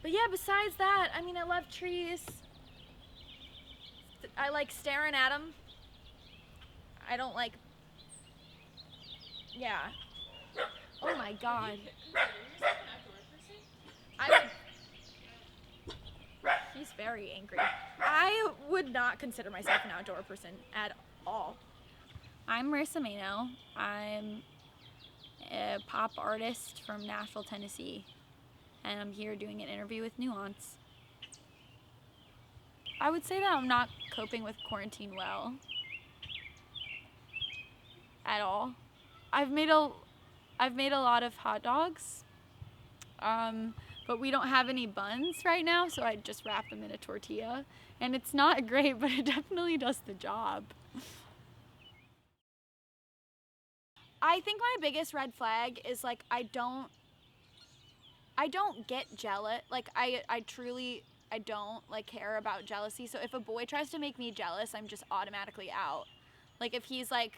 But yeah, besides that, I mean, I love trees. I like staring at them. I don't like, yeah. Oh my god. I would, he's very angry. I would not consider myself an outdoor person at all. I'm Marisa Maino. I'm a pop artist from Nashville, Tennessee, and I'm here doing an interview with Nuance. I would say that I'm not coping with quarantine well at all. I've made a lot of hot dogs, but we don't have any buns right now, so I just wrap them in a tortilla, and it's not great, but it definitely does the job. I think my biggest red flag is like I don't get jealous. Like I truly don't like care about jealousy. So if a boy tries to make me jealous, I'm just automatically out. Like if he's like,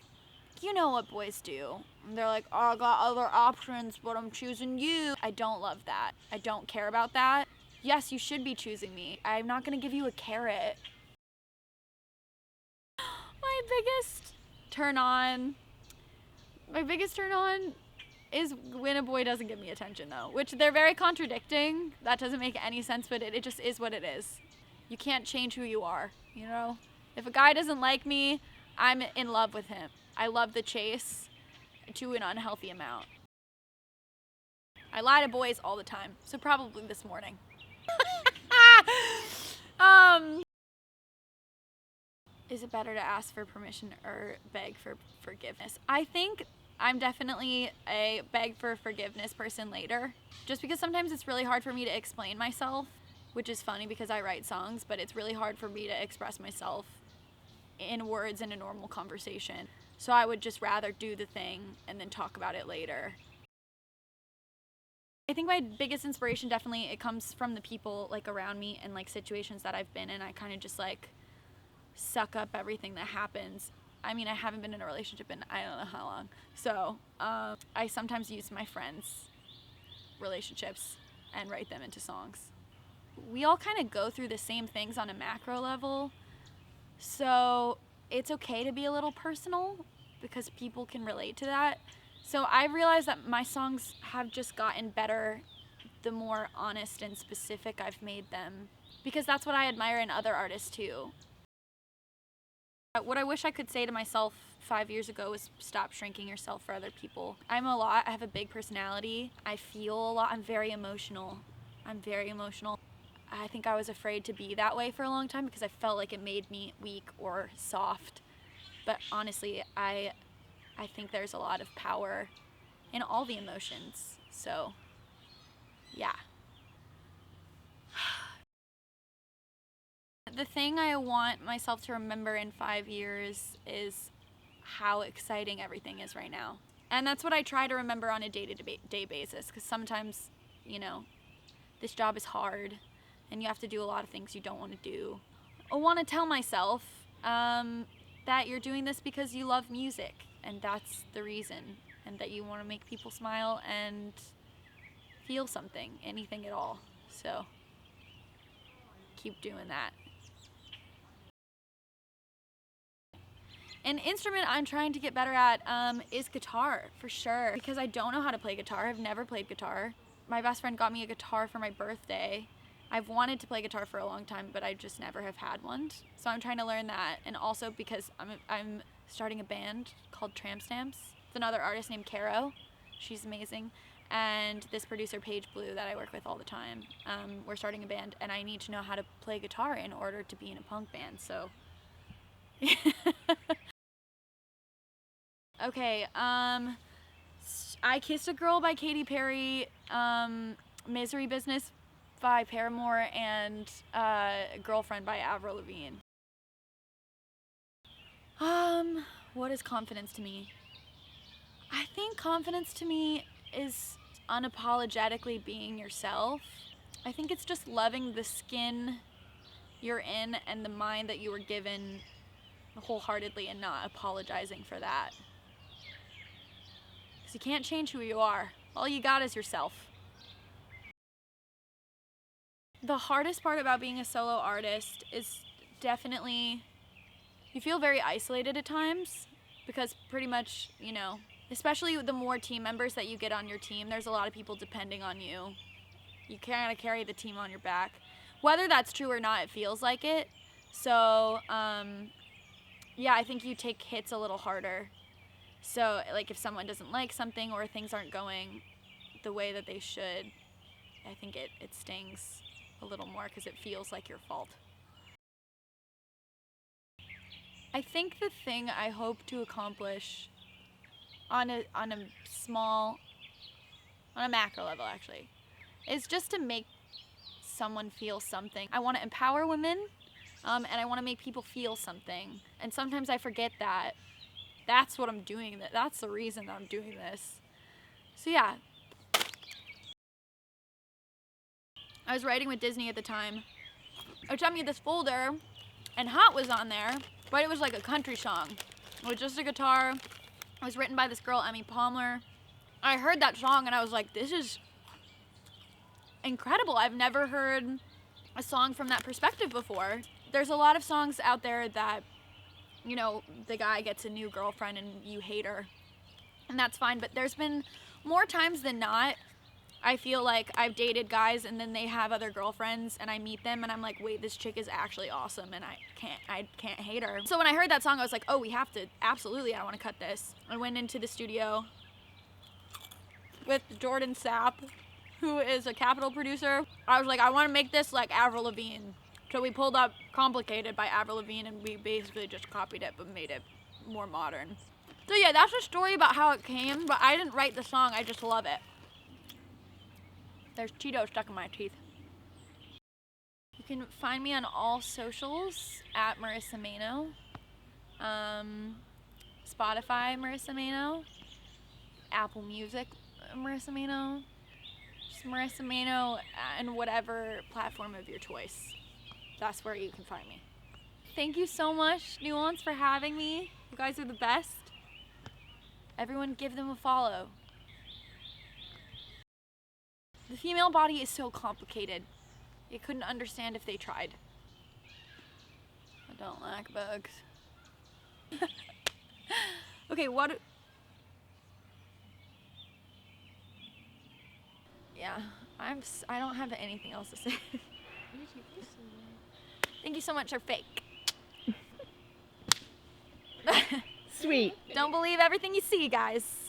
you know what boys do. And they're like, oh, I got other options, but I'm choosing you. I don't love that. I don't care about that. Yes, you should be choosing me. I'm not gonna give you a carrot. My biggest turn on is when a boy doesn't give me attention, though, which they're very contradicting. That doesn't make any sense, but it just is what it is. You can't change who you are, you know? If a guy doesn't like me, I'm in love with him. I love the chase to an unhealthy amount. I lie to boys all the time, so probably this morning. Is it better to ask for permission or beg for forgiveness? I think I'm definitely a beg for forgiveness person later, just because sometimes it's really hard for me to explain myself, which is funny because I write songs, but it's really hard for me to express myself in words in a normal conversation. So I would just rather do the thing and then talk about it later. I think my biggest inspiration definitely, it comes from the people like around me and like situations that I've been in. I kind of just like suck up everything that happens. I mean, I haven't been in a relationship in I don't know how long. So I sometimes use my friends' relationships and write them into songs. We all kind of go through the same things on a macro level. So it's okay to be a little personal because people can relate to that. So I realized that my songs have just gotten better the more honest and specific I've made them, because that's what I admire in other artists too. What I wish I could say to myself 5 years ago was stop shrinking yourself for other people. I have a big personality. I feel a lot. I'm very emotional. I think I was afraid to be that way for a long time because I felt like it made me weak or soft. But honestly, I think there's a lot of power in all the emotions. So, yeah. The thing I want myself to remember in 5 years is how exciting everything is right now. And that's what I try to remember on a day-to-day basis, because sometimes, you know, this job is hard and you have to do a lot of things you don't want to do. I want to tell myself that you're doing this because you love music, and that's the reason, and that you want to make people smile and feel something, anything at all. So keep doing that. An instrument I'm trying to get better at is guitar, for sure, because I don't know how to play guitar. I've never played guitar. My best friend got me a guitar for my birthday. I've wanted to play guitar for a long time, but I just never have had one. So I'm trying to learn that, and also because I'm starting a band called Tramp Stamps. It's another artist named Caro. She's amazing. And this producer, Paige Blue, that I work with all the time. We're starting a band, and I need to know how to play guitar in order to be in a punk band, so... Okay, I Kissed a Girl by Katy Perry, Misery Business by Paramore, and Girlfriend by Avril Lavigne. What is confidence to me? I think confidence to me is unapologetically being yourself. I think it's just loving the skin you're in and the mind that you were given wholeheartedly and not apologizing for that. Because you can't change who you are. All you got is yourself. The hardest part about being a solo artist is definitely you feel very isolated at times because pretty much, you know, especially the more team members that you get on your team, there's a lot of people depending on you. You kind of carry the team on your back. Whether that's true or not, it feels like it. So, yeah, I think you take hits a little harder. So, like, if someone doesn't like something or things aren't going the way that they should, I think it stings a little more because it feels like your fault. I think the thing I hope to accomplish on a macro level, actually, is just to make someone feel something. I want to empower women, and I want to make people feel something. And sometimes I forget that. That's what I'm doing. That's the reason that I'm doing this. So yeah. I was writing with Disney at the time. They sent me this folder, and Hot was on there, but it was like a country song. It was just a guitar. It was written by this girl, Emmy Palmer. I heard that song, and I was like, this is incredible. I've never heard a song from that perspective before. There's a lot of songs out there that, you know, the guy gets a new girlfriend and you hate her, and that's fine, but there's been more times than not, I feel like I've dated guys and then they have other girlfriends and I meet them and I'm like, wait, this chick is actually awesome and I can't hate her. So when I heard that song, I was like, oh, we have to, absolutely, I want to cut this. I went into the studio with Jordan Sapp, who is a Capitol producer. I was like, I want to make this like Avril Lavigne. So we pulled up Complicated by Avril Lavigne and we basically just copied it but made it more modern. So yeah, that's a story about how it came, but I didn't write the song, I just love it. There's Cheetos stuck in my teeth. You can find me on all socials at Marisa Maino. Spotify, Marisa Maino. Apple Music, Marisa Maino. Just Marisa Maino and whatever platform of your choice. That's where you can find me. Thank you so much, Nuance, for having me. You guys are the best. Everyone give them a follow. The female body is so complicated. You couldn't understand if they tried. I don't like bugs. Okay, what? Yeah, I don't have anything else to say. Thank you so much, are fake. Sweet. Don't believe everything you see, guys.